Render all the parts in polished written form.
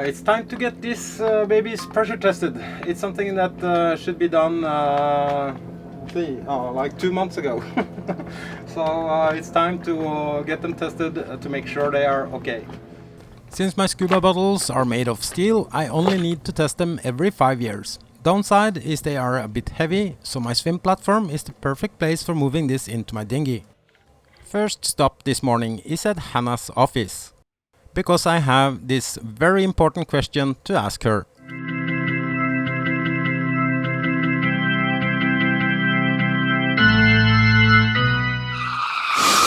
It's time to get these babies pressure tested. It's something that should be done like 2 months ago. So it's time to get them tested to make sure they are okay. Since my scuba bottles are made of steel, I only need to test them every 5 years. Downside is they are a bit heavy, so my swim platform is the perfect place for moving this into my dinghy. First stop this morning is at Hanna's office, because I have this very important question to ask her.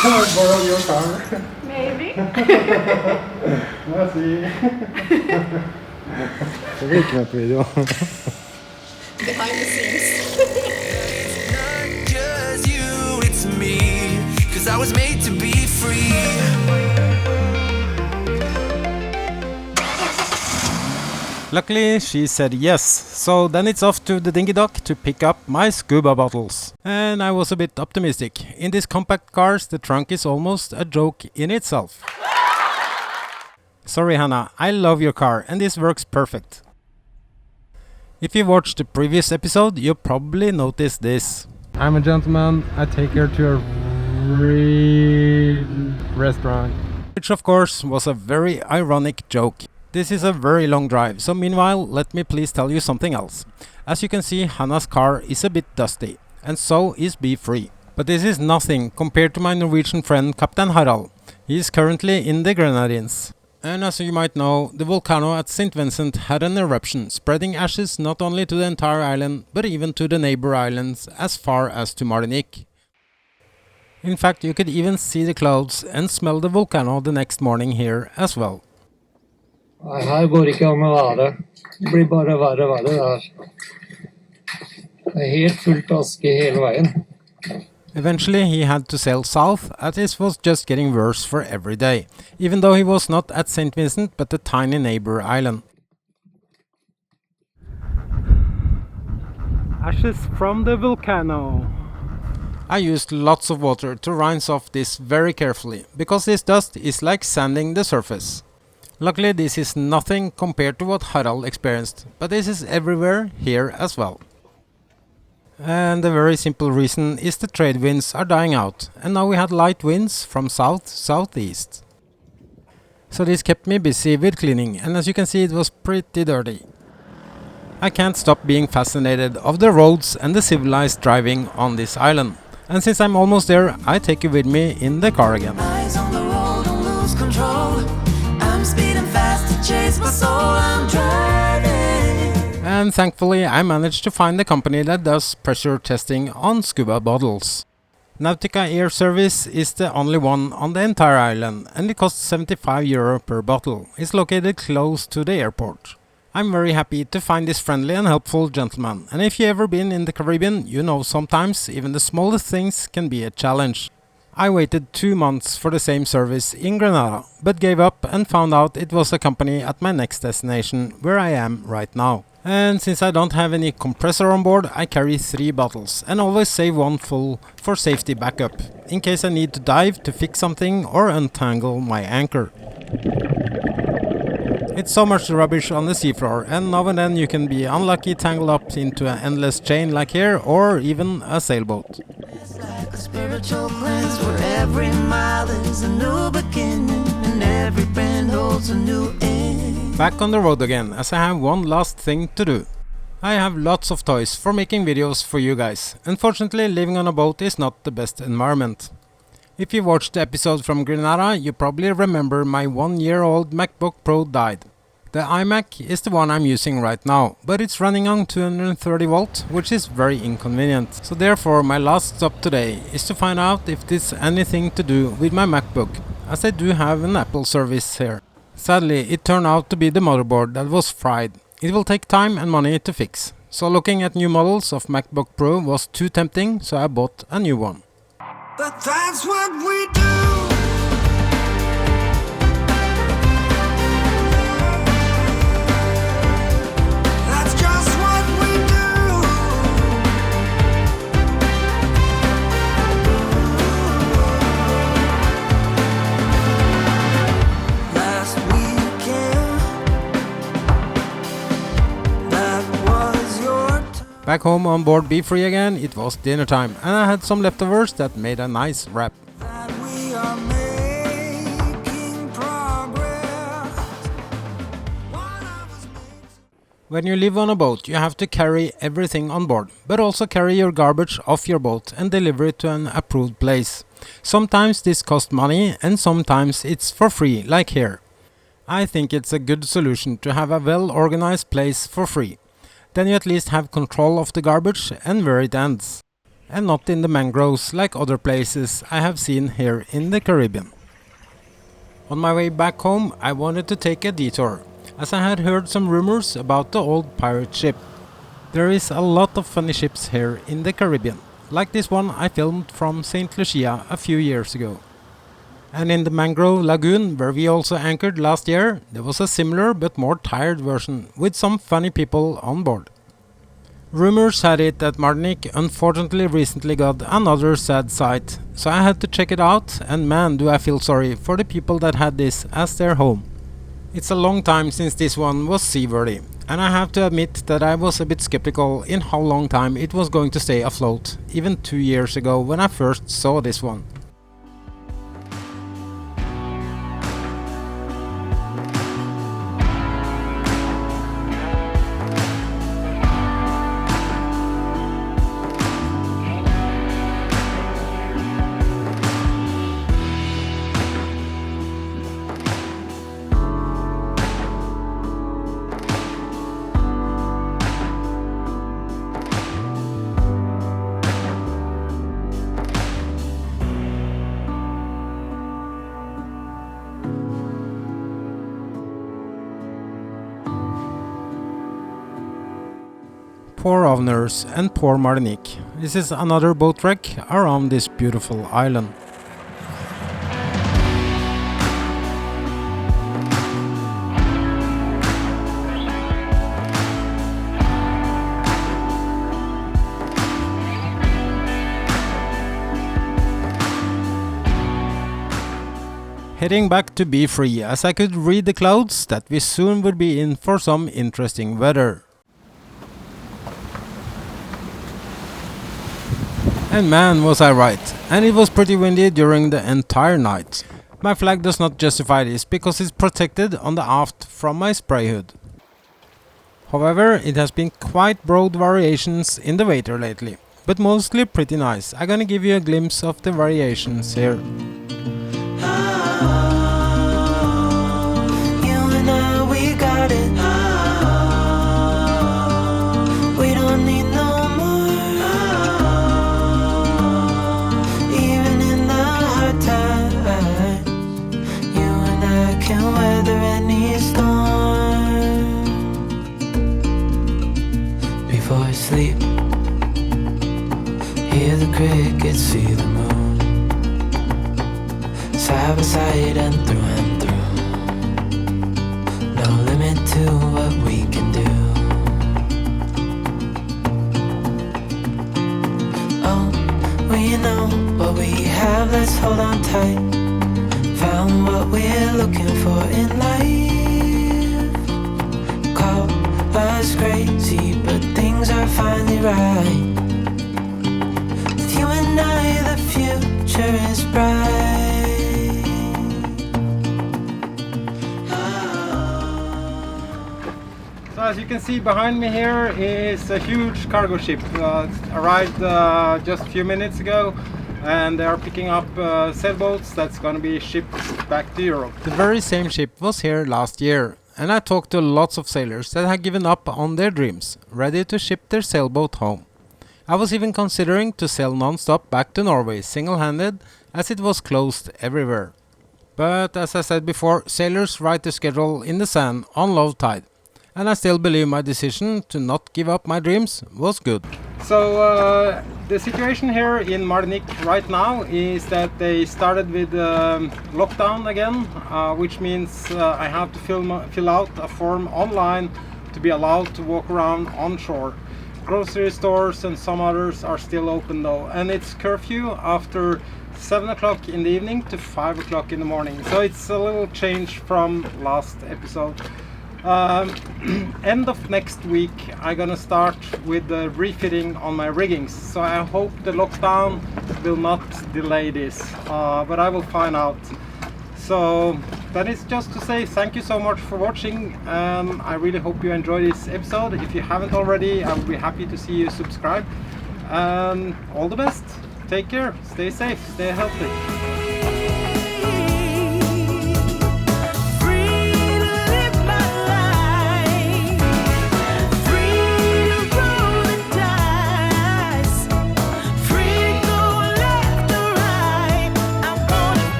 Can I borrow your car? Maybe. Let's see. Behind the scenes. Not just you, it's me, 'cause I was made to be free. Luckily, she said yes, so then it's off to the dinghy dock to pick up my scuba bottles. And I was a bit optimistic. In these compact cars, the trunk is almost a joke in itself. Sorry Hanna, I love your car and this works perfect. If you watched the previous episode, you probably noticed this. I'm a gentleman. I take her to a restaurant. Which of course was a very ironic joke. This is a very long drive, so meanwhile let me please tell you something else. As you can see, Hanna's car is a bit dusty, and so is B3. But this is nothing compared to my Norwegian friend Captain Harald. He is currently in the Grenadines. And as you might know, the volcano at St Vincent had an eruption, spreading ashes not only to the entire island, but even to the neighbor islands as far as to Martinique. In fact, you could even see the clouds and smell the volcano the next morning here as well. Nei, her går ikke an å være. Det blir bare verre og verre der. Det helt fullt aske hele veien. Eventually he had to sail south, as it was just getting worse for every day, even though he was not at St Vincent but the tiny neighbor island. Ashes from the volcano. I used lots of water to rinse off this very carefully, because this dust is like sanding the surface. Luckily this is nothing compared to what Harald experienced, but this is everywhere here as well. And the very simple reason is the trade winds are dying out, and now we had light winds from south-southeast. So this kept me busy with cleaning, and as you can see it was pretty dirty. I can't stop being fascinated of the roads and the civilized driving on this island. And since I'm almost there, I take you with me in the car again. Eyes on the road, don't lose control. I'm speeding fast to chase my soul, I'm driving. And thankfully I managed to find a company that does pressure testing on scuba bottles. Nautica Air Service is the only one on the entire island, and it costs €75 per bottle. It's located close to the airport. I'm very happy to find this friendly and helpful gentleman, and if you ever been in the Caribbean, you know sometimes even the smallest things can be a challenge. I waited 2 months for the same service in Grenada, but gave up and found out it was a company at my next destination, where I am right now. And since I don't have any compressor on board, I carry 3 bottles and always save one full for safety backup, in case I need to dive to fix something or untangle my anchor. It's so much rubbish on the seafloor, and now and then you can be unlucky tangled up into an endless chain like here, or even a sailboat. It's like a spiritual cleanse where every mile is a new beginning and every bend holds a new end. Back on the road again, as I have one last thing to do. I have lots of toys for making videos for you guys. Unfortunately, living on a boat is not the best environment. If you watched the episode from Grenada, you probably remember my 1-year-old MacBook Pro died. The iMac is the one I'm using right now, but it's running on 230 volt, which is very inconvenient. So therefore my last stop today is to find out if this has anything to do with my MacBook, as I do have an Apple service here. Sadly, it turned out to be the motherboard that was fried. It will take time and money to fix. So looking at new models of MacBook Pro was too tempting, so I bought a new one. But that's what we do. That's just what we do. Last weekend Back home on board Be Free again, it was dinner time, and I had some leftovers that made a nice wrap. That we are making progress. One of us makes When you live on a boat, you have to carry everything on board, but also carry your garbage off your boat and deliver it to an approved place. Sometimes this costs money and sometimes it's for free, like here. I think it's a good solution to have a well-organized place for free. Then you at least have control of the garbage and where it ends. And not in the mangroves like other places I have seen here in the Caribbean. On my way back home, I wanted to take a detour, as I had heard some rumors about the old pirate ship. There is a lot of funny ships here in the Caribbean, like this one I filmed from St Lucia a few years ago. And in the mangrove lagoon, where we also anchored last year, there was a similar but more tired version with some funny people on board. Rumors had it that Martinique unfortunately recently got another sad sight, so I had to check it out, and man do I feel sorry for the people that had this as their home. It's a long time since this one was seaworthy, and I have to admit that I was a bit skeptical in how long time it was going to stay afloat, even 2 years ago when I first saw this one. Poor owners and poor Martinique. This is another boat wreck around this beautiful island. Heading back to Be Free, as I could read the clouds that we soon would be in for some interesting weather. And man was I right, and it was pretty windy during the entire night. My flag does not justify this because it's protected on the aft from my spray hood. However, it has been quite broad variations in the weather lately, but mostly pretty nice. I'm gonna give you a glimpse of the variations here. you and I, we got it. We don't need no more. Even in the hard times, you and I can weather any storm. Before I sleep, hear the crickets, see the moon. Side by side and through. No limit to what we can do. Oh, we know what we have, let's hold on tight. Found what we're looking for in life. Call us crazy, but things are finally right. With you and I, the future is bright. So as you can see behind me here is a huge cargo ship. Arrived just a few minutes ago, and they are picking up sailboats that's going to be shipped back to Europe. The very same ship was here last year, and I talked to lots of sailors that had given up on their dreams, ready to ship their sailboat home. I was even considering to sail non-stop back to Norway single-handed, as it was closed everywhere. But as I said before, sailors write the schedule in the sand on low tide, and I still believe my decision to not give up my dreams was good. So the situation here in Martinique right now is that they started with lockdown again, which means I have to fill out a form online to be allowed to walk around on shore. Grocery stores and some others are still open though, and it's curfew after 7 o'clock in the evening to 5 o'clock in the morning. So it's a little change from last episode. End of next week I'm gonna start with the refitting on my riggings, so I hope the lockdown will not delay this, but I will find out. So that is just to say thank you so much for watching. I really hope you enjoyed this episode. If you haven't already, I would be happy to see you subscribe. All the best, take care, stay safe, stay healthy.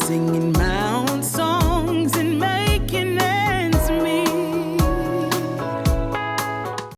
Singing my